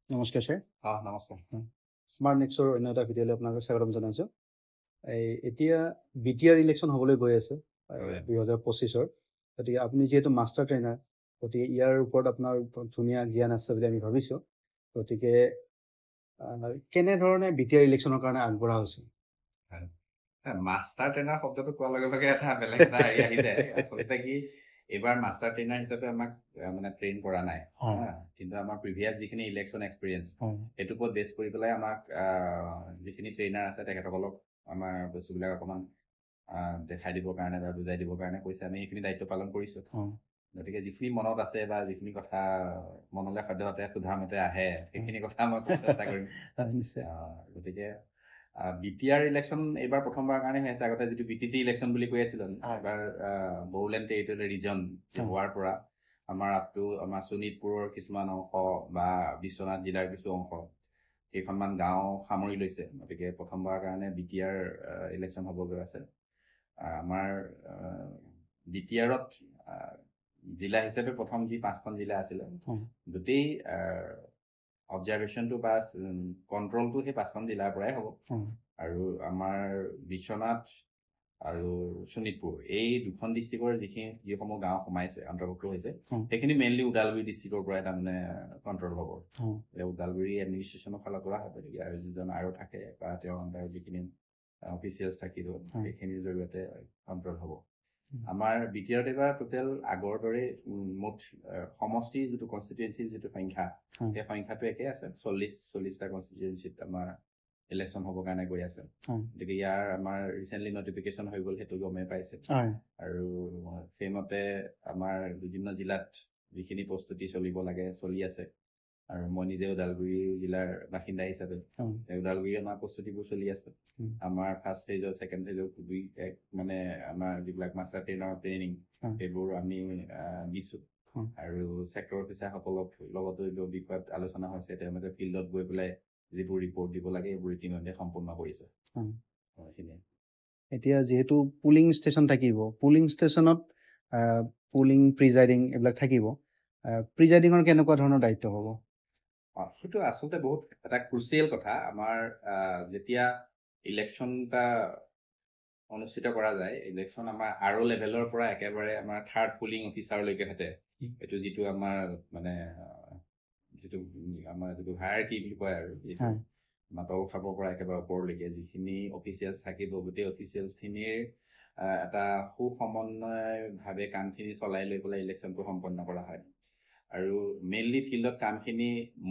নমস্কাৰ ছাৰ। নমস্কাৰ। স্মাৰ্ট নেক্সৰ অন্য এটা ভিডিঅ'লৈ আপোনালোকক স্বাগতম জনাইছোঁ। এতিয়া BTR ইলেকশ্যন হ'বলৈ গৈ আছে 2025-ৰ। গতিকে আপুনি যিহেতু মাষ্টাৰ ট্ৰেইনাৰ, গতিকে ইয়াৰ ওপৰত আপোনাৰ ধুনীয়া জ্ঞান আছে বুলি আমি ভাবিছোঁ। গতিকে কেনেধৰণে BTR ইলেকশ্যনৰ কাৰণে আগবঢ়া হৈছে? মাষ্টাৰ ট্ৰেইনাৰ শব্দটো কোৱাৰ লগে লগে এটা বেলেগ এটা আহি যায়। আচলতে কি এইবাৰ মাষ্টাৰ ট্ৰেইনাৰ হিচাপে আমাক মানে ট্ৰেইন কৰা নাই, কিন্তু আমাৰ প্ৰিভিয়াছ যিখিনি ইলেকশ্যন এক্সপিৰিয়েঞ্চ সেইটো ওপৰত বেছ কৰি পেলাই আমাক যিখিনি ট্ৰেইনাৰ আছে তেখেতসকলক আমাৰ বস্তুবিলাক অকণমান দেখাই দিবৰ কাৰণে বা বুজাই দিবৰ কাৰণে কৈছে। আমি সেইখিনি দায়িত্ব পালন কৰিছোঁ। গতিকে যিখিনি মনত আছে বা যিখিনি কথা মনলৈ সদ্যহতে সোধাৰ মতে আহে সেইখিনি কথা মই ক'ব চেষ্টা কৰিম। গতিকে BTR ইলেকশ্যন এইবাৰ প্ৰথমবাৰৰ কাৰণে হৈ আছে। আগতে যিটো BTC ইলেকশ্যন বুলি কৈ আছিলোঁ, এবাৰ বড়োলেণ্ড টেৰিটৰিয়েল ৰিজন হোৱাৰ পৰা আমাৰ আমাৰ শোণিতপুৰৰ কিছুমান অংশ বা বিশ্বনাথ জিলাৰ কিছু অংশ, কেইখনমান গাঁও সামৰি লৈছে। গতিকে প্ৰথমবাৰৰ কাৰণে BTR ইলেকশ্যন হ'ব গৈ আছে। আমাৰ BTRত জিলা হিচাপে প্ৰথম যি 5খন জিলা আছিলে, গোটেই অবজাৰভেশ্যনটো বা কণ্ট্ৰলটো সেই 5খন জিলাৰ পৰাই হ'ব। আৰু আমাৰ বিশ্বনাথ আৰু শোণিতপুৰ এই দুখন ডিষ্ট্ৰিক্টৰ যিসমূহ গাঁও সোমাইছে, অন্তৰ্ভুক্ত হৈছে, সেইখিনি মেইনলি ওদালগুৰি ডিষ্ট্ৰিক্টৰ পৰাই তাৰমানে কণ্ট্ৰল হ'ব। ওদালগুৰি এডমিনিষ্ট্ৰেশ্যনৰ ফালৰ পৰা হ'ব। গতিকে আৰু যিজন আৰু থাকে বা তেওঁৰ আণ্ডাৰ যিখিনি অফিচিয়েলছ থাকিব সেইখিনিৰ জৰিয়তে কণ্ট্ৰল হ'ব। আমাৰ BTRত এইবাৰ টোটেল আগৰ দৰে মুঠ সমষ্টিৰ যিটো কনষ্টিটুৱেঞ্চিৰ যিটো সংখ্যা, সেই সংখ্যাটো একে আছে। 40টা কনষ্টিটুৱেঞ্চিত আমাৰ ইলেকশ্যন হ'বৰ কাৰণে গৈ আছে। গতিকে ইয়াৰ আমাৰ ৰিচেণ্টলি নটিফিকেশ্যন হৈ গ'ল, সেইটো গমেই পাইছে। আৰু সেইমতে আমাৰ বিভিন্ন জিলাত যিখিনি প্ৰস্তুতি চলিব লাগে চলি আছে। আৰু মই নিজে ওদালগুৰি জিলাৰ বাসিন্দা হিচাপে ওদালগুৰি আমাৰ প্ৰস্তুতিবোৰ চলি আছে। আমাৰ ফাৰ্ষ্ট ফেজত, ছেকেণ্ড ফেজত মানে আমাৰ যিবিলাক মাষ্টাৰ ট্ৰেইনাৰ ট্ৰেইনিং সেইবোৰ আমি দিছোঁ। আৰু ছেক্টৰ অফিচাৰসকলক লগতো এইবোৰ বিষয়ত আলোচনা হৈছে। তেওঁলোকে ফিল্ডত গৈ পেলাই যিবোৰ ৰিপৰ্ট দিব লাগে এইবোৰ ইতিমধ্যে সম্পূৰ্ণ কৰিছে। এতিয়া যিহেতু পুলিং ষ্টেচন থাকিব, পুলিং ষ্টেচনত পুলিং প্ৰিজাইডিং এইবিলাক থাকিব, প্ৰিজাইডিঙৰ কেনেকুৱা ধৰণৰ দায়িত্ব হ'ব? সেইটো আচলতে বহুত এটা ক্ৰুচিয়েল কথা। আমাৰ যেতিয়া ইলেকশ্যন এটা অনুষ্ঠিত কৰা যায়, ইলেকশ্যন আমাৰ আৰ লেভেলৰ পৰা একেবাৰে আমাৰ থাৰ্ড পুলিং অফিচাৰলৈকে থাকে। এইটো যিটো আমাৰ মানে যিটো আমাৰ যিটো হায়াৰকি বুলি কয় আৰু তল খাবৰ পৰা একেবাৰে ওপৰলৈকে যিখিনি অফিচিয়েলছ থাকিব, গোটেই অফিচিয়েলছখিনিৰ এটা সুসমন্বয়ভাৱে কামখিনি চলাই লৈ পেলাই ইলেকশ্যনটো সম্পন্ন কৰা হয়। আৰু মেইনলি ফিল্ডত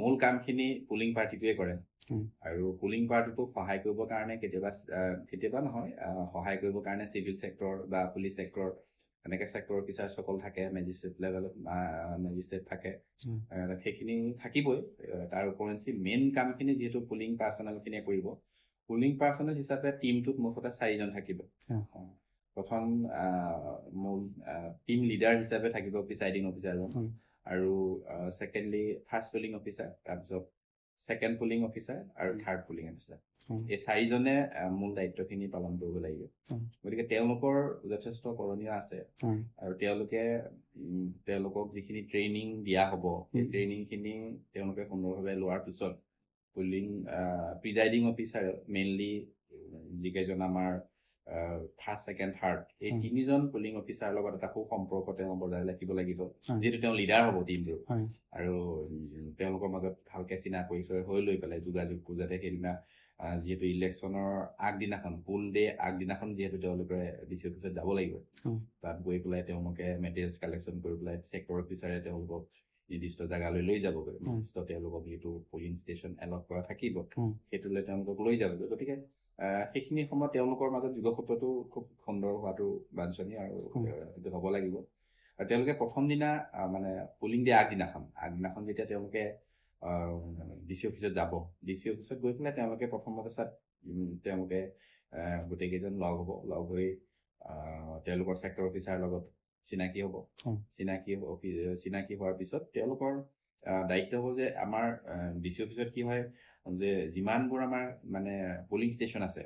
মূল কামখিনি পুলিং পাৰ্টিটোৱে কৰে। আৰু পুলিং পাৰ্টিটোক সহায় কৰিবৰ কাৰণে কেতিয়াবা নহয়, সহায় কৰিবৰ কাৰণে চিভিল ছেক্টৰ বা পুলিচ ছেক্টৰ এনেকৈ ছেক্টৰ অফিচাৰসকল থাকে, মেজিষ্ট্ৰেট লেভেলত মেজিষ্ট্ৰেট থাকে, সেইখিনি থাকিবই। তাৰ উপৰিঞ্চি মেইন কামখিনি যিহেতু পুলিং পাৰ্চনেলখিনিয়ে কৰিব, পুলিং পাৰ্চনেল হিচাপে টিমটোত মুঠতে 4জন থাকিব। প্ৰথম মূল টিম লিডাৰ হিচাপে থাকিব প্ৰিচাইডিং অফিচাৰজন, আৰু ছেকেণ্ডলি ফাৰ্ষ্ট পুলিং অফিচাৰ, তাৰপিছত ছেকেণ্ড পুলিং অফিচাৰ আৰু থাৰ্ড পুলিং অফিচাৰ। এই 4জনে মূল দায়িত্বখিনি পালন কৰিব লাগিব। গতিকে তেওঁলোকৰ যথেষ্ট কৰণীয় আছে। আৰু তেওঁলোকক যিখিনি ট্ৰেইনিং দিয়া হ'ব, সেই ট্ৰেইনিংখিনি তেওঁলোকে সুন্দৰভাৱে লোৱাৰ পিছত প্ৰিজাইডিং অফিচাৰে মেইনলি যিকেইজন আমাৰ ফাৰ্ষ্ট, ছেকেণ্ড, থাৰ্ড এই 3জন পুলিং অফিচাৰৰ লগত এটা সুসম্পৰ্ক তেওঁ বজাই ৰাখিব লাগিব, যিহেতু তেওঁ লিডাৰ হ'ব টিমটোৰ। আৰু তেওঁলোকৰ মাজত ভালকৈ চিনা পৰিচয় হৈ লৈ পেলাই যোগাযোগটো যাতে সেইদিনা যিহেতু ইলেকশ্যনৰ আগদিনাখন, পুল ডে আগদিনাখন যিহেতু তেওঁলোকে DC অফিচত যাব লাগিব, তাত গৈ পেলাই তেওঁলোকে মেটেৰিয়েলছ কালেকশ্যন কৰি পেলাই ছেক্টৰ অফিচাৰে তেওঁলোকক নিৰ্দিষ্ট জেগালৈ লৈ যাবগৈ। নিৰ্দিষ্ট তেওঁলোকক যিটো পুলিং ষ্টেচন এলট কৰা থাকিব সেইটোলৈ তেওঁলোকক লৈ যাবগৈ। গতিকে সেইখিনি সময়ত তেওঁলোকৰ মাজত যোগসূত্ৰটো খুব সুন্দৰ হোৱাটো বাঞ্ছনীয় আৰু সেইটো হ'ব লাগিব। আৰু তেওঁলোকে প্ৰথম দিনা মানে পুলিং ডে আগদিনাখন যেতিয়া তেওঁলোকে DC অফিচত যাব, DC অফিচত গৈ পেলাই তেওঁলোকে প্ৰথম অৱস্থাত তেওঁলোকে গোটেইকেইজন লগ হ'ব। লগ হৈ তেওঁলোকৰ ছেক্টৰ অফিচাৰৰ লগত চিনাকি হ'ব। চিনাকি হোৱাৰ পিছত তেওঁলোকৰ দায়িত্ব হ'ব যে আমাৰ DC অফিচত কি হয় যে যিমানবোৰ আমাৰ মানে পুলিং ষ্টেচন আছে,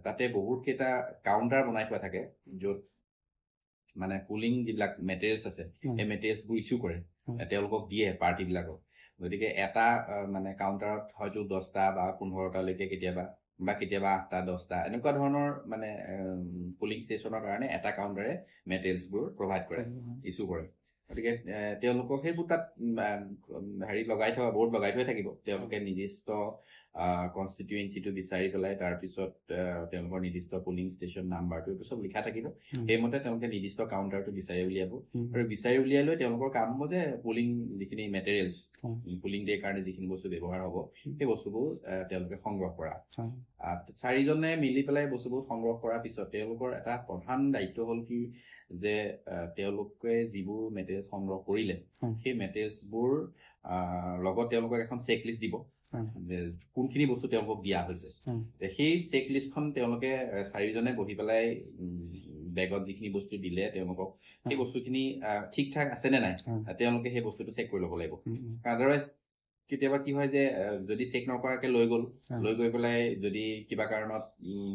তাতে বহুত কেইটা কাউণ্টাৰ বনাই থোৱা থাকে, য'ত মানে পুলিং যিবিলাক মেটেৰিয়েলছ আছে সেই মেটেৰিয়েলছবোৰ ইছ্যু কৰে, তেওঁলোকক দিয়ে পাৰ্টিবিলাকক। গতিকে এটা মানে কাউণ্টাৰত হয়তো 10টা বা 15টালৈকে কেতিয়াবা 8টা 10টা এনেকুৱা ধৰণৰ মানে পুলিং ষ্টেচনৰ কাৰণে এটা কাউণ্টাৰে মেটেৰিয়েলছবোৰ প্ৰভাইড কৰে, ইছ্যু কৰে। গতিকে তেওঁলোকক সেইবোৰ তাত হেৰি লগাই থোৱা বৰ্ড লগাই থৈ থাকিব। তেওঁলোকে নিৰ্দিষ্ট কনষ্টিটুৱেঞ্চিটো বিচাৰি পেলাই তাৰপিছত তেওঁলোকৰ নিৰ্দিষ্ট পুলিং ষ্টেচন নাম্বাৰটো এইটো চব লিখা থাকিব। সেইমতে তেওঁলোকে নিৰ্দিষ্ট কাউণ্টাৰটো বিচাৰি উলিয়াব আৰু বিচাৰি উলিয়াই লৈ তেওঁলোকৰ কাম হ'ব যে পুলিং যিখিনি মেটেৰিয়েলছ পুলিং ডেৰ কাৰণে যিখিনি বস্তু ব্যৱহাৰ হ'ব সেই বস্তুবোৰ তেওঁলোকে সংগ্ৰহ কৰা। 4জনে মিলি পেলাই বস্তুবোৰ সংগ্ৰহ কৰাৰ পিছত তেওঁলোকৰ এটা প্ৰধান দায়িত্ব হ'ল কি যে তেওঁলোকে যিবোৰ মেটেৰিয়েলছ সংগ্ৰহ কৰিলে সেই মেটেৰিয়েলছবোৰ লগত তেওঁলোকক এখন চেক লিষ্ট দিব যে কোনখিনি বস্তু তেওঁলোকক দিয়া হৈছে। সেই চেক লিষ্টখন তেওঁলোকে 4জনে বহি পেলাই বেগত যিখিনি বস্তু দিলে তেওঁলোকক সেই বস্তুখিনি ঠিক ঠাক আছে নে নাই তেওঁলোকে সেই বস্তুটো চেক কৰি ল'ব লাগিব। আদাৰৱাইজ কেতিয়াবা কি হয় যে যদি চেক নকৰাকে লৈ গৈ পেলাই যদি কিবা কাৰণত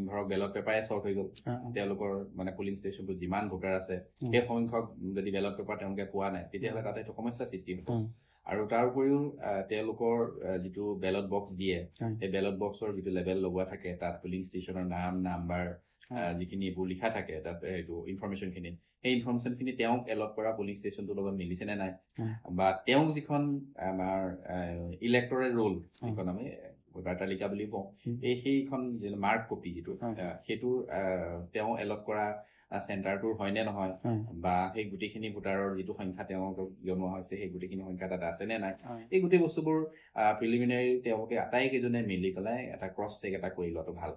ধৰক বেলট পেপাৰে শ্বৰ্ট হৈ গ'ল, তেওঁলোকৰ মানে পুলিং ষ্টেচনটোত যিমান ভোটাৰ আছে সেই সংখ্যক যদি বেলট পেপাৰ তেওঁলোকে পোৱা নাই তেতিয়াহ'লে তাতে এইটো সমস্যাৰ সৃষ্টি হ'ব। আৰু তাৰ উপৰিও তেওঁলোকৰ যিটো বেলট বক্স দিয়ে সেই বেলট বক্সৰ যিটো লেবেল লগোৱা থাকে তাত পুলিং ষ্টেচনৰ নাম নাম্বাৰ যিখিনি এইবোৰ লিখা থাকে তাত এইটো ইনফৰমেশ্যনখিনি সেই ইনফৰমেশ্যনখিনি তেওঁক এলট কৰা পুলিং ষ্টেচনটোৰ লগত মিলিছে নে নাই বা তেওঁক যিখন আমাৰ ইলেক্টৰেল ৰোল যিখন আমি ভোটাৰ তালিকা বুলি কওঁ সেইখন মাৰ্ক কপি যিটো সেইটো তেওঁ এলট কৰা চেণ্টাৰটোৰ হয়নে নহয় বা সেই গোটেইখিনি ভোটাৰৰ যিটো সংখ্যা তেওঁলোকক জনোৱা হৈছে সেই গোটেইখিনি সংখ্যা তাত আছে নে নাই এই গোটেই বস্তুবোৰ প্ৰিলিমিনাৰী তেওঁলোকে আটাইকেইজনে মিলি পেলাই এটা ক্ৰছ চেক এটা কৰি লোৱাটো ভাল।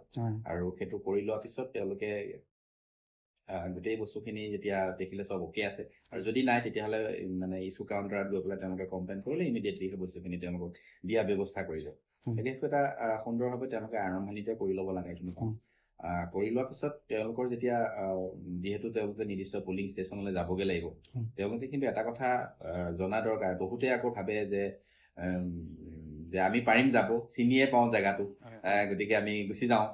আৰু সেইটো কৰি লোৱাৰ পিছত তেওঁলোকে গোটেই বস্তুখিনি যেতিয়া দেখিলে চব অ'কে আছে আৰু যদি নাই তেতিয়াহ'লে মানে ইছ্যু কাউণ্টাৰত গৈ পেলাই তেওঁলোকে কমপ্লেইন কৰিলে ইমিডিয়েটলি সেই বস্তুখিনি তেওঁলোকক দিয়া ব্যৱস্থা কৰিলে। গতিকে সেইটো এটা সুন্দৰভাৱে তেওঁলোকে আৰম্ভণিতে কৰি ল'ব লাগে এইখিনি কাম। কৰি লোৱাৰ পিছত তেওঁলোকৰ যেতিয়া যিহেতু তেওঁলোকে নিৰ্দিষ্ট পুলিং ষ্টেচনলৈ যাবগৈ লাগিব তেওঁলোকে কিন্তু এটা কথা জনা দৰকাৰ। বহুতে আকৌ ভাবে যে আমি পাৰিম যাব, চিনিয়ে পাওঁ জেগাটো, গতিকে আমি গুচি যাওঁ,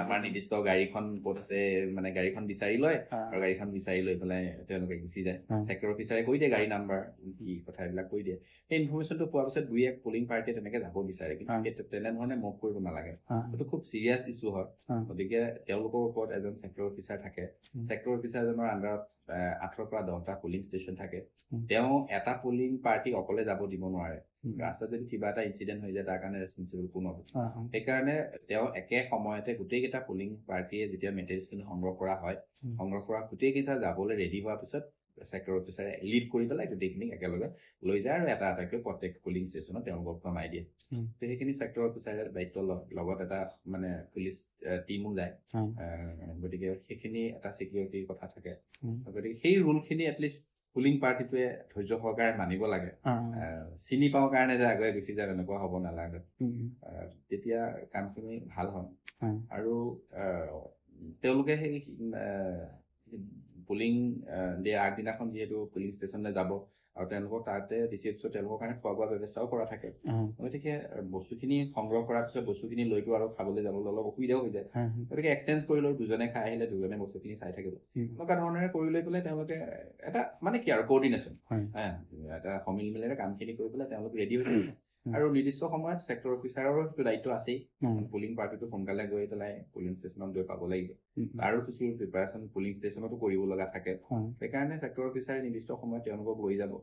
আমাৰ নিৰ্দিষ্ট গাড়ীখন ক'ত আছে মানে গাড়ীখন বিচাৰি লয় আৰু গাড়ীখন বিচাৰি লৈ পেলাই তেওঁলোকে গুচি যায়। ছেক্টৰ অফিচাৰে কৈ দিয়ে গাড়ী নাম্বাৰ কি কথা এইবিলাক কৈ দিয়ে। সেই ইনফৰমেশ্যনটো পোৱাৰ পিছত 2-1 পুলিং পাৰ্টিয়ে তেনেকে যাব বিচাৰে, কিন্তু তেনেধৰণে মুভ কৰিব নালাগে। সেইটো খুব চিৰিয়াছ ইছ্যু হয়। গতিকে তেওঁলোকৰ ওপৰত এজন ছেক্টৰ অফিচাৰ থাকে। ছেক্টৰ অফিচাৰজনৰ আণ্ডাৰত 8ৰ পৰা 10টা পুলিং ষ্টেচন থাকে। তেওঁ এটা পুলিং পাৰ্টি অকলে যাব দিব নোৱাৰে। ৰাস্তাত যদি কিবা এটা ইনচিডেণ্ট হৈ যায় তাৰ কাৰণে ৰেছপনচিবল কোনো হ'ব। সেইকাৰণে তেওঁ একে সময়তে গোটেইকেইটা পুলিং পাৰ্টিয়ে যেতিয়া মেটেৰিয়েলছখিনি সংগ্ৰহ কৰা হয় সংগ্ৰহ কৰা গোটেইকেইটা যাবলৈ ৰেডি হোৱাৰ পিছত ছেক্টৰ অফিচাৰে লিড কৰি পেলাই গোটেইখিনিক একেলগে লৈ যায় আৰু এটা এটাকৈ প্ৰত্যেক পুলিং ষ্টেচনত তেওঁলোকক নমাই দিয়ে। তো সেইখিনি ছেক্টৰ অফিচাৰে দায়িত্ব লগত এটা মানে পুলিচ টিমো যায়। গতিকে সেইখিনি এটা ছিকিউৰিটিৰ কথা থাকে। গতিকে সেই ৰুলখিনি এটলিষ্ট পুলিং পাৰ্টিটোৱে ধৈৰ্য সহকাৰে মানিব লাগে। চিনি পাওঁ কাৰণে যে আগুৱাই গুচি যায় এনেকুৱা হ'ব নালাগে। তেতিয়া কামখিনি ভাল হয়। আৰু তেওঁলোকে সেই পুলিং দিয়া আগদিনাখন যিহেতু পুলিং ষ্টেচনলৈ যাব আৰু তেওঁলোকক তাতে ৰিচিপ্টছত তেওঁলোকৰ কাৰণে খোৱা বোৱা ব্যৱস্থাও কৰা থাকে। গতিকে বস্তুখিনি সংগ্ৰহ কৰাৰ পিছত বস্তুখিনি লৈতো আৰু খাবলৈ যাবলৈ অলপ অসুবিধাও হৈ যায়। গতিকে এক্সচেঞ্জ কৰি লৈ দুজনে খাই আহিলে দুজনে বস্তুখিনি চাই থাকিব। এনেকুৱা ধৰণেৰে কৰি লৈ পেলাই তেওঁলোকে এটা মানে কি আৰু কোঅৰ্ডিনেশ্যন এটা সমিল মিলেৰে কামখিনি কৰি পেলাই তেওঁলোক ৰেডি হৈ থাকে। আৰু নিৰ্দিষ্ট সময়ত ছেক্টৰ অফিচাৰৰ সেইটো দায়িত্ব আছেই। পুলিং পাৰ্টিটো সোনকালে গৈ পেলাই পুলিং ষ্টেচনত গৈ পাব লাগিব। আৰু কিছু প্ৰিপাৰেশ্যন পুলিং ষ্টেচনতো কৰিব লগা থাকে। সেইকাৰণে ছেক্টৰ অফিচাৰে নিৰ্দিষ্ট সময়ত তেওঁলোকক লৈ যাব।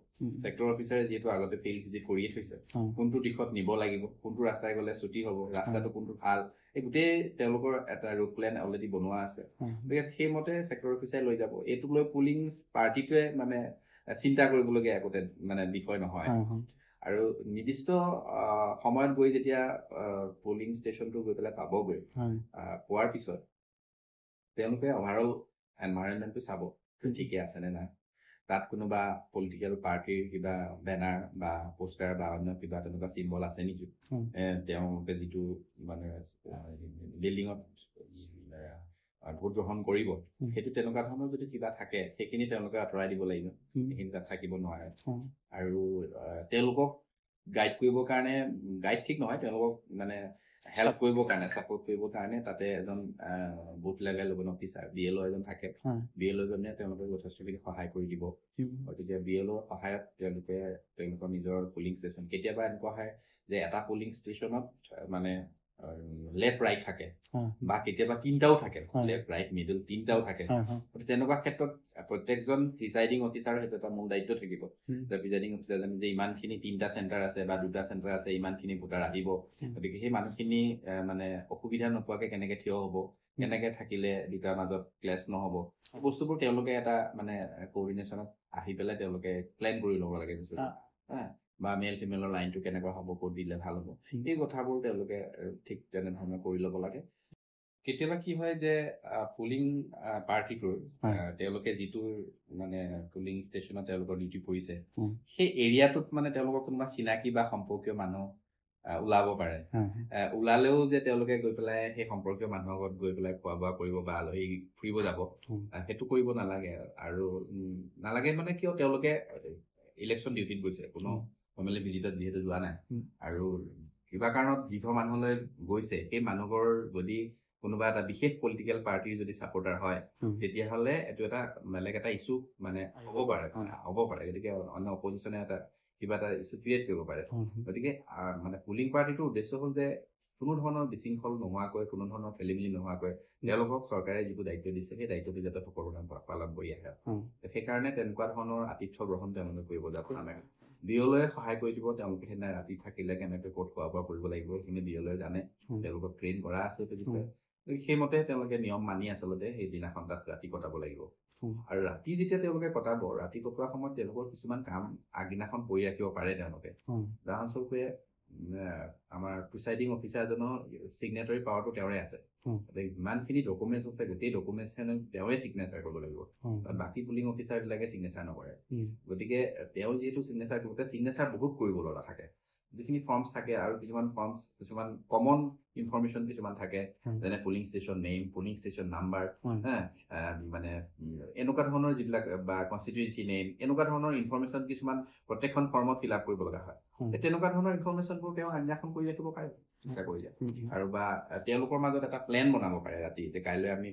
ছেক্টৰ অফিচাৰে যিহেতু আগতে ফিল্ড ভিজিট কৰিয়ে থৈছে, কোনটো দিশত নিব লাগিব, কোনটো ৰাস্তাই গ'লে ছুটি হ'ব, ৰাস্তাটো কোনটো ভাল, এই গোটেই তেওঁলোকৰ এটা ৰুট প্লেন অলৰেডি বনোৱা আছে। গতিকে সেইমতে ছেক্টৰ অফিচাৰে লৈ যাব। এইটোক লৈ পুলিং পাৰ্টিটোৱে মানে চিন্তা কৰিবলগীয়া একোতে মানে বিষয় নহয়। আৰু নিৰ্দিষ্ট সময়ত গৈ যেতিয়া পুলিং ষ্টেচনটো গৈ পেলাই পাবগৈ, পোৱাৰ পিছত তেওঁলোকে অভাৰঅল এনভাইৰনমেণ্টটো চাব ঠিকে আছেনে নাই, তাত কোনোবা পলিটিকেল পাৰ্টিৰ কিবা বেনাৰ বা পোষ্টাৰ বা অন্য কিবা তেনেকুৱা চিম্বল আছে নেকি, তেওঁলোকে যিটো মানে বিল্ডিঙত ভোট গ্ৰহণ কৰিব সেইটো তেনেকুৱা ধৰণৰ যদি কিবা থাকে সেইখিনি তেওঁলোকে আঁতৰাই দিব লাগিব। সেইখিনি তাত থাকিব নোৱাৰে। আৰু তেওঁলোকক গাইড কৰিবৰ কাৰণে গাইড ঠিক নহয়, তেওঁলোকক মানে হেল্প কৰিবৰ কাৰণে ছাপোৰ্ট কৰিবৰ কাৰণে তাতে এজন বুথ লেভেল অফিচাৰ BLO এজন থাকে BLO জনে তেওঁলোকক যথেষ্টখিনি সহায় কৰি দিব গতিকে BLO সহায়ত তেওঁলোকৰ নিজৰ পুলিং ষ্টেচন কেতিয়াবা এনেকুৱা হয় যে এটা পুলিং ষ্টেচনত মানে লেফ্ট ৰাইট থাকে বা কেতিয়াবা তিনিটাও থাকে লেফ্ট ৰাইট মিডল তিনিটাও থাকে তেনেকুৱা ক্ষেত্ৰত প্ৰত্যেকজন প্ৰিচাইডিং অফিচাৰৰ সেইটো এটা মূল দায়িত্ব থাকিব যে প্ৰিচাইডিং অফিচাৰ জানে যে ইমানখিনি 3টা চেণ্টাৰ আছে বা 2টা চেণ্টাৰ আছে ইমানখিনি ভোটাৰ আহিব গতিকে সেই মানুহখিনি মানে অসুবিধা নোপোৱাকে কেনেকে থিয় হ'ব কেনেকে থাকিলে দুটাৰ মাজত ক্লেছ নহ'ব বস্তুবোৰ তেওঁলোকে এটা মানে কোঅৰ্ডিনেশ্যনত আহি পেলাই তেওঁলোকে প্লেন কৰি ল'ব লাগে বা মেল ফিমেলৰ লাইনটো কেনেকুৱা হ'ব ক'ত দিলে ভাল হ'ব এই কথাবোৰ তেওঁলোকে ঠিক তেনেধৰণে কৰি ল'ব লাগে কেতিয়াবা কি হয় যে পুলিং পাৰ্টিটোৰ তেওঁলোকে যিটো মানে পুলিং ষ্টেচনত তেওঁলোকৰ ডিউটি পৰিছে সেই এৰিয়াটোত মানে তেওঁলোকৰ কোনোবা চিনাকি বা সম্পৰ্কীয় মানুহ ওলাব পাৰে ওলালেও যে তেওঁলোকে গৈ পেলাই সেই সম্পৰ্কীয় মানুহৰ লগত গৈ পেলাই খোৱা বোৱা কৰিব বা আলহী ফুৰিব যাব সেইটো কৰিব নালাগে আৰু নালাগে মানে কিয় তেওঁলোকে ইলেকশ্যন ডিউটিত গৈছে কোনো ফেমিলি ভিজিটত যিহেতু যোৱা নাই আৰু কিবা কাৰণত যিঘৰ মানুহলৈ গৈছে সেই মানুহঘৰ যদি কোনোবা এটা বিশেষ পলিটিকেল পাৰ্টিৰ যদি ছাপোৰ্টাৰ হয় তেতিয়াহ'লে এইটো এটা বেলেগ এটা ইছ্যু মানে হ'ব পাৰে গতিকে অন্য অপজিশ্যনে এটা কিবা এটা ইছ্যু ক্ৰিয়েট কৰিব পাৰে গতিকে মানে পুলিং পাৰ্টিটোৰ উদ্দেশ্য হ'ল যে কোনো ধৰণৰ বিশৃংখল নোহোৱাকৈ কোনো ধৰণৰ খেলিমেলি নোহোৱাকৈ তেওঁলোকক চৰকাৰে যিটো দায়িত্ব দিছে সেই দায়িত্বটো যাতে সকলোৰে পালন কৰি আহে সেইকাৰণে তেনেকুৱা ধৰণৰ আতিথ্য গ্ৰহণ তেওঁলোকে কৰিব যাব নালাগে BLOয়ে সহায় কৰি দিব তেওঁলোকে সেইদিনা ৰাতি থাকিলে কেনেকৈ ক'ত খোৱা বোৱা কৰিব লাগিব সেইখিনি BLOয়ে জানে তেওঁলোকক ট্ৰেইন কৰা আছে সেইমতে তেওঁলোকে নিয়ম মানি আচলতে সেইদিনাখন তাত ৰাতি কটাব লাগিব আৰু ৰাতি যেতিয়া তেওঁলোকে কটাব ৰাতি কটোৱাৰ সময়ত তেওঁলোকৰ কিছুমান কাম আগদিনাখন কৰি ৰাখিব পাৰে তেওঁলোকে উদাহৰণস্বৰূপে আমাৰ প্ৰিচাইডিং অফিচাৰজনৰ চিগনেটৰী পাৱাৰটো তেওঁৰে আছে ইমানখিনি ডকুমেণ্টছ আছে গোটেই ডকুমেণ্টছখিনি তেওঁৰে চিগনেচাৰ কৰিব লাগিব বাকী পুলিং অফিচাৰ বিলাকে চিগনেচাৰ নকৰে গতিকে তেওঁ যিহেতু চিগনেচাৰ গোটেই চিগনেচাৰ বহুত কৰিব লগা থাকে যিখিনি ফৰ্মছ থাকে আৰু কিছুমান কমন ইনফৰমেশ্যন কিছুমান থাকে যেনে polling station name polling station number মানে এনেকুৱা ধৰণৰ যিবিলাক বা কনষ্টিটুৱেঞ্চি নেম এনেকুৱা ধৰণৰ ইনফৰমেশ্যন কিছুমান প্ৰত্যেকখন ফৰ্মত ফিল আপ কৰিব লগা হয় তেনেকুৱা ধৰণৰ ইনফৰমেশ্যনবোৰ তেওঁ আগদিনাখন কৰি ৰাখিব পাৰে চেষ্টা কৰিলে আৰু বা তেওঁলোকৰ মাজত এটা প্লেন বনাব পাৰে ৰাতি যে কাইলৈ আমি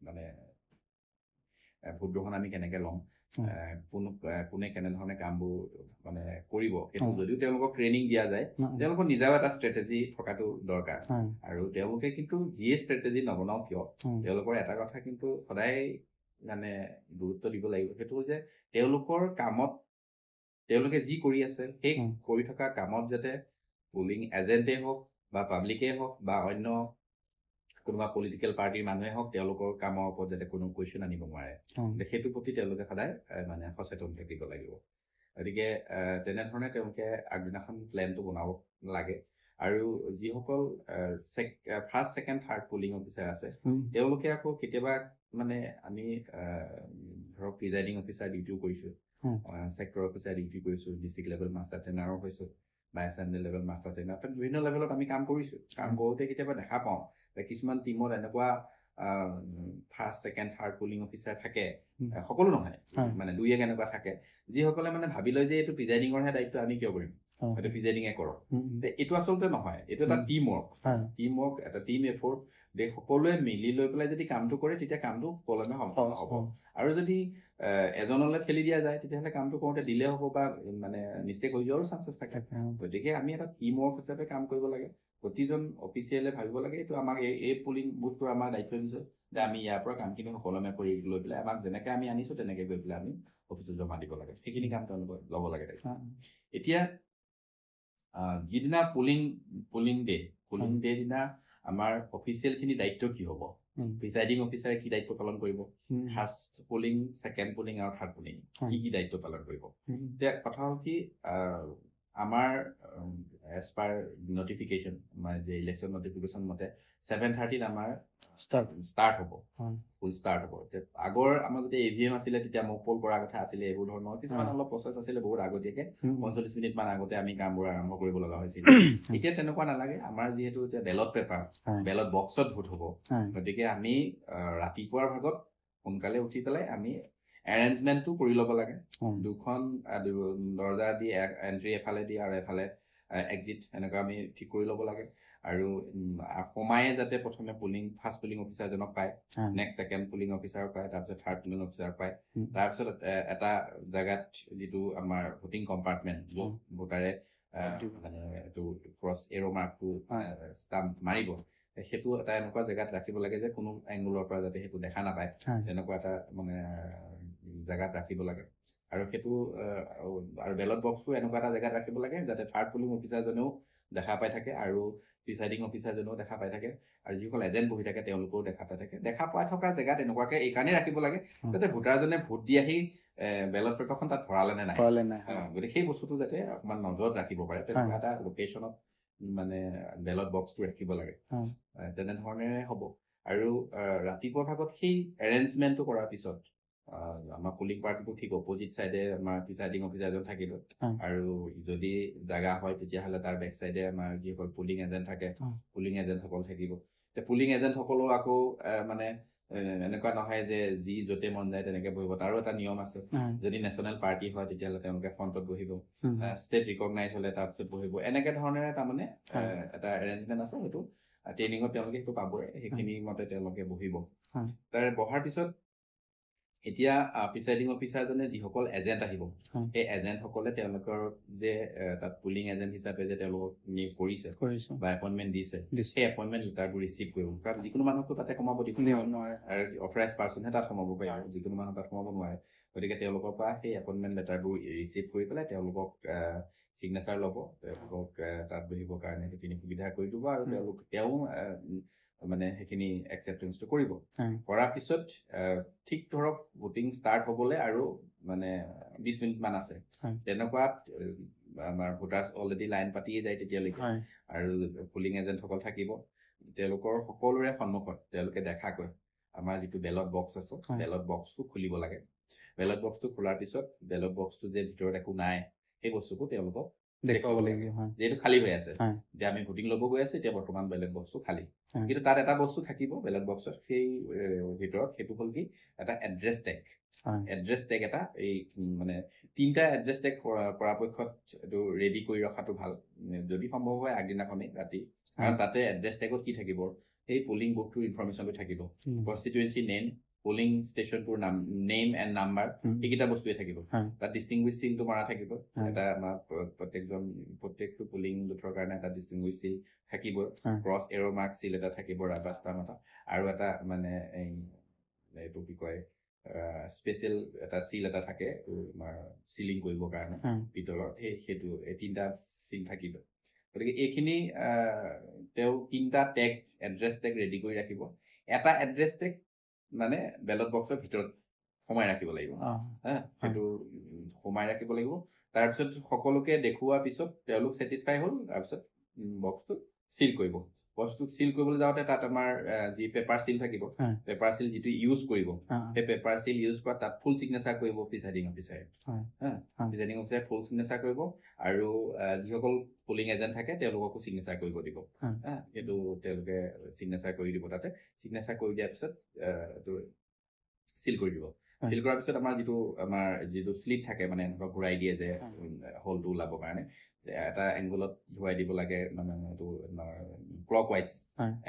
মানে ভোট গ্ৰহণ আমি কেনেকে ল'ম কোনে কেনেধৰণে কামবোৰ মানে কৰিব সেইটো যদিও তেওঁলোকক ট্ৰেইনিং দিয়া যায় তেওঁলোকৰ নিজেও এটা ষ্ট্ৰেটেজি থকাটো দৰকাৰ আৰু তেওঁলোকে কিন্তু যিয়ে ষ্ট্ৰেটেজি নবনাও কিয় তেওঁলোকৰ এটা কথা কিন্তু সদায় মানে গুৰুত্ব দিব লাগিব সেইটো যে তেওঁলোকৰ কামত তেওঁলোকে যি কৰি আছে সেই কৰি থকা কামত যাতে পুলিং এজেণ্টেই হওক বা পাব্লিকেই হওক বা অন্য কোনোবা পলিটিকেল পাৰ্টিৰ মানুহে হওক তেওঁলোকৰ কামৰ ওপৰত যাতে কোনো কুৱেশ্যন আনিব নোৱাৰে সেইটোৰ প্ৰতি তেওঁলোকে সদায় মানে সচেতন থাকিব লাগিব গতিকে তেনেধৰণে তেওঁলোকে আগদিনাখন প্লেনটো বনাব লাগে আৰু যিসকল first second third polling officer আছে তেওঁলোকে আকৌ কেতিয়াবা মানে আমি ধৰক প্ৰিজাইডিং অফিচাৰ ডিউটিও কৰিছোঁ ছেক্টৰ অফিচাৰ ডিউটি কৰিছোঁ ডিষ্ট্ৰিক্ট লেভেল মাষ্টাৰ ট্ৰেইনাৰো হৈছোঁ বা এছেম্বলি লেভেল মাষ্টাৰ ট্ৰেইনাৰ বিভিন্ন লেভেলত আমি কাম কৰিছোঁ কাম কৰোঁতে কেতিয়াবা দেখা পাওঁ যে কিছুমান টিমত এনেকুৱা first second third polling officer থাকে সকলো নহয় মানে 2-1 এনেকুৱা থাকে যিসকলে মানে ভাবি লয় যে এইটো প্ৰিজাইডিঙৰহে দায়িত্ব আমি কিয় কৰিম হয়তো প্ৰিজাইডিঙে কৰক এইটো আচলতে নহয় এইটো এটা টিম ৱৰ্ক এটা টিম এফৰ্ট সকলোৱে মিলি লৈ পেলাই যদি কামটো কৰে তেতিয়া কামটো সুকলমে সম্পন্ন হ'ব আৰু যদি এজনলৈ ঠেলি দিয়া যায় তেতিয়াহ'লে কামটো কৰোঁতে দিলে হ'ব বা মানে মিষ্টেক হৈ যোৱাৰো চান্সেছ থাকে গতিকে আমি এটা টিম ৱৰ্ক হিচাপে কাম কৰিব লাগে প্ৰতিজন অফিচিয়েলে ভাবিব লাগে এইটো আমাক এই পুলিং বুথটো আমাৰ দায়িত্ব দিছে যে আমি ইয়াৰ পৰা কামখিনি সুকলমে কৰি লৈ পেলাই আমাক যেনেকৈ আমি আনিছোঁ তেনেকৈ গৈ পেলাই আমি অফিচত জমা দিব লাগে সেইখিনি কাম তেওঁলোকে ল'ব লাগে এতিয়া যিদিনা পুলিং ডে দিনা আমাৰ অফিচিয়েলখিনি দায়িত্ব কি হ'ব প্ৰিচাইডিং অফিচাৰে কি দায়িত্ব পালন কৰিব ফাৰ্ষ্ট পুলিং ছেকেণ্ড পুলিং আৰু থাৰ্ড পুলিং কি দায়িত্ব পালন কৰিব এতিয়া কথা হ'ল কি আমাৰ এজ পাৰ নটিফিকেশ্যন মানে যে ইলেকশ্যন নটিফিকেশ্যন মতে 7:30 আমাৰ ষ্টাৰ্ট হ'ব ফুল ষ্টাৰ্ট হ'ব আগৰ আমাৰ যেতিয়া EVM আছিলে তেতিয়া মক পল কৰাৰ কথা আছিলে এইবোৰ ধৰণৰ কিছুমান অলপ প্ৰচেছ আছিলে বহুত আগতীয়াকে 45 মিনিট মান আগতে আমি কামবোৰ আৰম্ভ কৰিব লগা হৈছিল এতিয়া তেনেকুৱা নালাগে আমাৰ যিহেতু এতিয়া বেলট পেপাৰ বেলট বক্সত ভোট হ'ব গতিকে আমি ৰাতিপুৱাৰ ভাগত সোনকালে উঠি পেলাই আমি এৰেঞ্জমেণ্টটো কৰি ল'ব লাগে দুখন দৰ্জা দি এণ্ট্ৰি এফালে দি আৰু এফালে এক্সিট এনেকুৱা আমি ঠিক কৰি ল'ব লাগে আৰু কমায়ে যাতে প্ৰথমে ফাৰ্ষ্ট পুলিং অফিচাৰজনক পায়, নেক্সট ছেকেণ্ড পুলিং অফিচাৰ পায়, তাৰপিছত থাৰ্ড পুলিং অফিচাৰ পায়, তাৰপিছত এটা জেগাত যিটো আমাৰ ভোটিং কম্পাৰ্টমেণ্ট য'ত ভোটাৰে মানে এইটো ক্ৰছ এৰ' মাৰ্কটো ষ্টাম্প মাৰিব, সেইটো এটা এনেকুৱা জেগাত ৰাখিব লাগে যে কোনো এংগুলৰ পৰা যাতে সেইটো দেখা নাপায়, তেনেকুৱা এটা মানে জেগাত ৰাখিব লাগে। আৰু সেইটো আৰু বেলট বক্সটো এনেকুৱা এটা জেগাত ৰাখিব লাগে যাতে থাৰ্ড পুলিং অফিচাৰজনেও দেখা পাই থাকে আৰু প্ৰিচাইডিং অফিচাৰজনেও দেখা পাই থাকে আৰু যিসকল এজেণ্ট বহি থাকে তেওঁলোকেও দেখা পাই থাকে। দেখা পাই থকা জেগাত এনেকুৱাকে এই কাৰণেই ৰাখিব লাগে যাতে ভোটাৰজনে ভোট দি আহি বেলট পেপাৰখন তাত ভৰালে নে নাই, গতিকে সেই বস্তুটো যাতে অকণমান নজৰত ৰাখিব পাৰে, তেনেকুৱা এটা লোকেশ্যনত মানে বেলট বক্সটো ৰাখিব লাগে। তেনেধৰণেৰে হ'ব। আৰু ৰাতিপুৱা ভাগত সেই এৰেঞ্জমেণ্টটো কৰাৰ পিছত আমাৰ পুলিং পাৰ্টিটো ঠিক অপজিট চাইডে আমাৰ প্ৰিচাইডিং অফিচাৰজন থাকিব আৰু যদি জাগা হয় তেতিয়াহ'লে তাৰ বেক চাইডে আমাৰ যিসকল পুলিং এজেণ্ট থাকে পুলিং এজেণ্টসকল থাকিব। পুলিং এজেণ্টসকলেও আকৌ মানে এনেকুৱা নহয় যে যি য'তে মন যায় তেনেকে বহিব, তাৰো এটা নিয়ম আছে। যদি নেশ্যনেল পাৰ্টি হয় তেতিয়াহ'লে তেওঁলোকে ফ্ৰণ্টত বহিব, ষ্টেট ৰিকগনাইজ হ'লে তাৰপিছত বহিব, এনেকে ধৰণেৰে তাৰমানে এটা এৰেঞ্জমেণ্ট আছে। সেইটো ট্ৰেইনিঙত তেওঁলোকে সেইটো পাবই, সেইখিনি মতে তেওঁলোকে বহিব। তাৰ বহাৰ পিছত এতিয়া প্ৰিচাইডিং অফিচাৰজনে যিসকল এজেণ্ট আহিব সেই এজেণ্টসকলে তেওঁলোকৰ যে তাত পুলিং এজেণ্ট হিচাপে যে তেওঁলোকক নিয়োগ কৰিছে বা এপইণ্টমেণ্ট দিছে সেই এপইণ্টমেণ্ট লেটাৰবোৰ ৰিচিভ কৰিব, কাৰণ যিকোনো মানুহকতো তাতে সোমাব দিব নোৱাৰে আৰু অথৰাইজ পাৰ্চনহে তাত সোমাব পাৰে আৰু যিকোনো মানুহ তাত সোমাব নোৱাৰে। গতিকে তেওঁলোকৰ পৰা সেই এপইণ্টমেণ্ট লেটাৰবোৰ ৰিচিভ কৰি পেলাই তেওঁলোকক চিগনেচাৰ ল'ব, তেওঁলোকক তাত বহিবৰ কাৰণে সেইখিনি সুবিধা কৰি দিব আৰু তেওঁ মানে সেইখিনি একচেপ্টেঞ্চটো কৰিব। কৰাৰ পিছত ঠিক ধৰক ভোটিং ষ্টাৰ্ট হ'বলৈ আৰু মানে 20 মিনিটমান আছে, তেনেকুৱাত আমাৰ ভোটাৰ্ছ অলৰেডি লাইন পাতিয়ে যায় তেতিয়ালৈকে আৰু পুলিং এজেণ্টসকল থাকিব। তেওঁলোকৰ সকলোৰে সন্মুখত তেওঁলোকে দেখাকৈ আমাৰ যিটো বেলট বক্স আছে বেলট বক্সটো খুলিব লাগে। বেলট বক্সটো খোলাৰ পিছত বেলট বক্সটো যে ভিতৰত একো নাই সেই বস্তুটো তেওঁলোকক দেখুৱাব লাগিব, যিহেতু খালী হৈ আছে। এতিয়া আমি ভোটিং ল'ব গৈ আছো, এতিয়া বৰ্তমান বেলট বক্সটো খালী, কিন্তু তাত এটা বস্তু থাকিব বেলট বক্সত, সেই ভিতৰত সেইটো হ'ল কি এটা এড্ৰেছ টেগ। এড্ৰেছ টেগ এটা এই মানে 3টা এড্ৰেছ টেগ পৰাপক্ষত এইটো ৰেডি কৰি ৰখাটো ভাল, যদি সম্ভৱ হয় আগদিনাখনেই ৰাতি, কাৰণ তাতে এড্ৰেছ টেগত কি থাকিব সেই পুলিং বুকটোৰ ইনফৰমেশ্যনটো থাকিব, কনষ্টিটুৱেঞ্চি নেম, পুলিং ষ্টেচনটোৰ নাম, নেম এণ্ড নাম্বাৰ, সেইকেইটা বস্তুৱে থাকিব। তাত ডিষ্টিংগুইছ চিলটো মৰা থাকিব, এটা আমাৰ প্ৰত্যেকটো পুলিং বুথৰ কাৰণে এটা ডিষ্টিংগুইছ চিল থাকিব, ক্ৰছ এৰ' মাৰ্ক চিল এটা থাকিব, ৰাবাৰ ষ্টাম্প এটা, আৰু এটা মানে এইটো কি কয় স্পেচিয়েল এটা চিল এটা থাকে আমাৰ চিলিং কৰিবৰ কাৰণে ভিতৰত, সেইটো এই 3টা চিল থাকিব। গতিকে এইখিনি তেওঁ 3টা টেগ এড্ৰেছ টেগ ৰেডি কৰি ৰাখিব। এটা এড্ৰেছ টেগ মানে বেলট বক্সৰ ভিতৰত সোমাই ৰাখিব লাগিব, সেইটো সোমাই ৰাখিব লাগিব। তাৰপিছত সকলোকে দেখুওৱাৰ পিছত তেওঁলোক ছেটিছফাই হ'ল, তাৰপিছত বক্সটো চিল কৰিব। বক্সটো চিল কৰিবলৈ যাওঁতে তাত আমাৰ যি পেপাৰ চিল থাকিব, পেপাৰ চিল যিটো ইউজ কৰিব সেই পেপাৰ চিল ইউজ কৰা তাত ফুল চিগনেচাৰ কৰিব প্ৰিচাইডিং অফিচাৰে, প্ৰিচাইডিং অফিচাৰে ফুল চিগনেচাৰ কৰিব আৰু যিসকল পুলিং এজেণ্ট থাকে তেওঁলোককো চিগনেচাৰ কৰিব দিব। সেইটো তেওঁলোকে চিগনেচাৰ কৰি দিব, তাতে চিগনেচাৰ কৰি দিয়াৰ পিছত এইটো চিল কৰি দিব। চিল কৰাৰ পিছত আমাৰ যিটো শ্লিপ থাকে মানে এনেকুৱা ঘূৰাই দিয়ে যে হলটো ওলাবৰ কাৰণে, এটা এংগুলত ঘূৰাই দিব লাগে, মানে এইটো ক্লক ৱাইজ,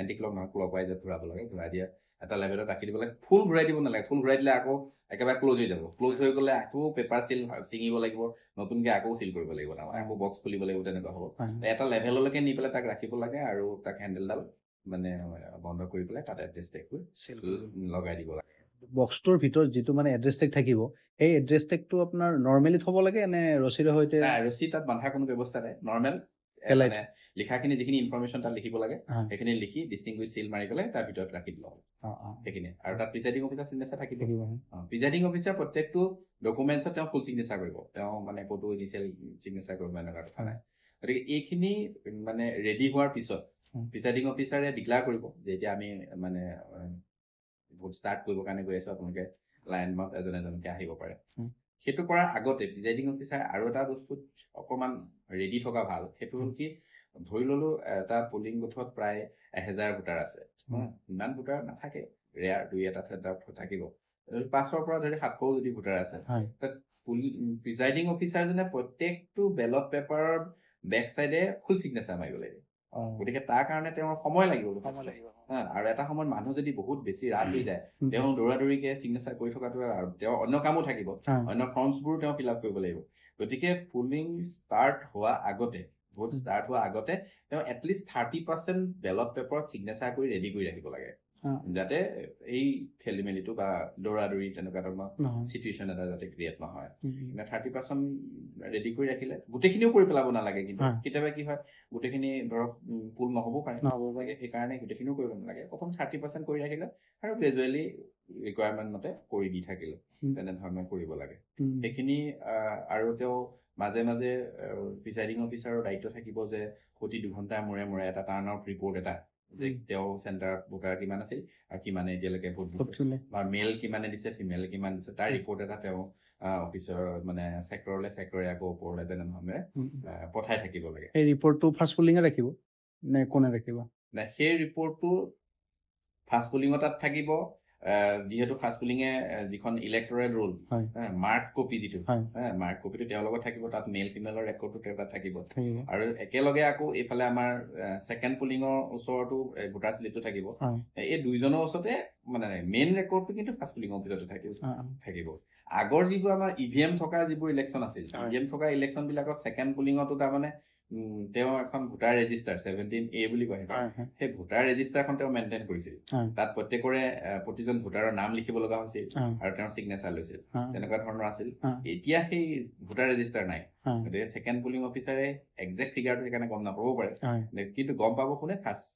এণ্টি ক্লক নহয় ক্লক ৱাইজত ঘূৰাব লাগে, ঘূৰাই দিয়া এটা লেভেলত ৰাখি দিব লাগে। ফুল ঘূৰাই দিব নালাগে, ফুল ঘূৰাই দিলে আকৌ একেবাৰে ক্ল'জ হৈ যাব, ক্ল'জ হৈ গ'লে আকৌ পেপাৰ চিল ছিঙিব লাগিব, নতুনকৈ আকৌ চিল কৰিব লাগিব, তাৰমানে আকৌ বক্স খুলিব লাগিব, তেনেকুৱা হ'ব। এটা লেভেললৈকে নি পেলাই তাক ৰাখিব লাগে আৰু তাক হেণ্ডেলডাল মানে বন্ধ কৰি পেলাই তাত এড্ৰেছ টেগটো লগাই দিব লাগে। বক্সটোৰ ভিতৰত যিটো মানে এড্ৰেছ টেগ থাকিব সেই এড্ৰেছ টেগটো আপোনাৰ নৰ্মেলি থ'ব লাগে নে ৰছীৰ সৈতে? ৰছী তাত বন্ধা কোনো ব্যৱস্থা নাই, নৰ্মেল মানে লিখাখিনি যিখিনি ইনফৰমেশ্যন তাত লিখিব লাগে সেইখিনি লিখি ডিষ্টিংগুইছ চিল মাৰি পেলাই তাৰ ভিতৰত ৰাখি দিলোঁ সেইখিনি। আৰু তাত প্ৰিচাইডিং অফিচাৰ চিগনেচাৰ থাকিব। প্ৰিচাইডিং অফিচাৰ প্ৰত্যেকটো ডকুমেণ্টছত তেওঁ ফুল চিগনেচাৰ কৰিব, তেওঁ মানে ক'তো ইনিচিয়েল চিগনেচাৰ কৰিব এনেকুৱা কথা নাই। গতিকে এইখিনি মানে ৰেডি হোৱাৰ পিছত প্ৰিচাইডিং অফিচাৰে ডিক্লেয়াৰ কৰিব যে এতিয়া আমি মানে ভোট ষ্টাৰ্ট কৰিবৰ কাৰণে গৈ আছোঁ, আপোনালোকে লাইনত এজন এজনকৈ আহিব পাৰে। সেইটো কৰাৰ আগতে প্ৰিজাইডিং অফিচাৰ আৰু এটা বস্তুত অকণমান ৰেডি থকা ভাল, সেইটো হ'ল কি ধৰি ল'লো এটা পুলিং বুথত প্ৰায় 1000 ভোটাৰ আছে, ইমান ভোটাৰ নাথাকে, ৰেয়াৰ 2-এটা থাকিব, 500 পৰা ধৰি 700 যদি ভোটাৰ আছে, তাত প্ৰিজাইডিং অফিচাৰজনে প্ৰত্যেকটো বেলট পেপাৰৰ বেক চাইডে ফুল চিগনেচাৰ মাৰিব লাগিব গতিকে তাৰ কাৰণে তেওঁৰ সময় লাগিব আৰু এটা সময়ত মানুহ যদি বহুত বেছি ৰাত হৈ যায় তেওঁ দৌৰাদৌৰিকে চিগনেচাৰ কৰি থকাটো আৰু তেওঁৰ অন্য কামো থাকিব অন্য ফৰ্মছবোৰো তেওঁ ফিল আপ কৰিব লাগিব গতিকে পুলিং ষ্টাৰ্ট হোৱা আগতে ভোট ষ্টাৰ্ট হোৱা আগতে তেওঁ এটলিষ্ট 30% বেলট পেপাৰত চিগনেচাৰ কৰি ৰেডি কৰি ৰাখিব লাগে যাতে এই খেলি মেলিটো বা দৌৰাদৌৰি তেনেকুৱা ধৰণৰ চিটুৱেশ্যন এটা যাতে ক্ৰিয়েট নহয় 30% ৰেডি কৰি ৰাখিলে গোটেইখিনিও কৰি পেলাব নালাগে কিন্তু কেতিয়াবা কি হয় গোটেইখিনি ধৰক পুল নহ'ব পাৰে সেইকাৰণে গোটেইখিনিও কৰিব নালাগে প্ৰথম 30% কৰি ৰাখিলে আৰু গ্ৰেজুৱেলি ৰিকুৱাৰমেণ্ট মতে কৰি দি থাকিলে তেনেধৰণে কৰিব লাগে সেইখিনি আৰু তেওঁ মাজে মাজে প্ৰিচাইডিং অফিচাৰৰ দায়িত্ব থাকিব যে প্ৰতি 2 ঘণ্টাৰ মূৰে মূৰে এটা টাৰ্ণ আউট ৰিপৰ্ট এটা যে তেওঁ চেণ্টাৰত ভোটাৰ কিমান আছিল আৰু কিমানে এতিয়ালৈকে ভোট দিছে বা মেল কিমানে দিছে ফিমেল কিমান দিছে তাৰ ৰিপৰ্ট এটা তেওঁ অফিচৰ মানে চেক্টৰলে আকৌ ওপৰলে তেনেধৰণে পঠাই থাকিব লাগে এই ৰিপৰ্টটো ফাৰ্ষ্ট পুলিঙে ৰাখিব নে কোনে ৰাখিব সেই ৰিপৰ্টটো ফাৰ্ষ্ট পুলিঙত থাকিব যিহেতু ফাৰ্ষ্ট পুলিঙে যিখন ইলেক্টৰেল ৰোল মাৰ্ক কপি যিটো মাৰ্ক কপিটো তেওঁৰ লগত থাকিব তাত মেল ফিমেলৰ ৰেকৰ্ডটো তেওঁৰ তাত থাকিব আৰু একেলগে আকৌ এইফালে আমাৰ ছেকেণ্ড পুলিঙৰ ওচৰতো ভোটাৰ শ্লিপটো থাকিব এই দুইজনৰ ওচৰতে মানে মেইন ৰেকৰ্ডটো কিন্তু ফাৰ্ষ্ট পুলিঙৰ অফিচতে থাকিব আগৰ যিবোৰ আমাৰ ইভিএম থকা যিবোৰ ইলেকশ্যন আছিল ইভিএম থকা ইলেকশ্যন বিলাকত ছেকেণ্ড পুলিঙতো তাৰমানে তেওঁ এখন ভোটাৰ ৰেজিষ্টাৰ 17A বুলি কয় সেই ভোটাৰ ৰেজিষ্টাৰখন তেওঁ মেইনটেইন কৰিছিল তাত প্ৰত্যেকৰে প্ৰতিজন ভোটাৰৰ নাম লিখিব লগা হৈছিল আৰু তেওঁৰ চিগনেচাৰ লৈছিল তেনেকুৱা ধৰণৰ আছিল এতিয়া সেই ভোটাৰ ৰেজিষ্টাৰ নাই গতিকে ছেকেণ্ড পুলিং অফিচাৰে একজেক্ট ফিগাৰটো সেইকাৰণে গম নাপাব পাৰে কিন্তু গম পাব কোনে ফাৰ্ষ্ট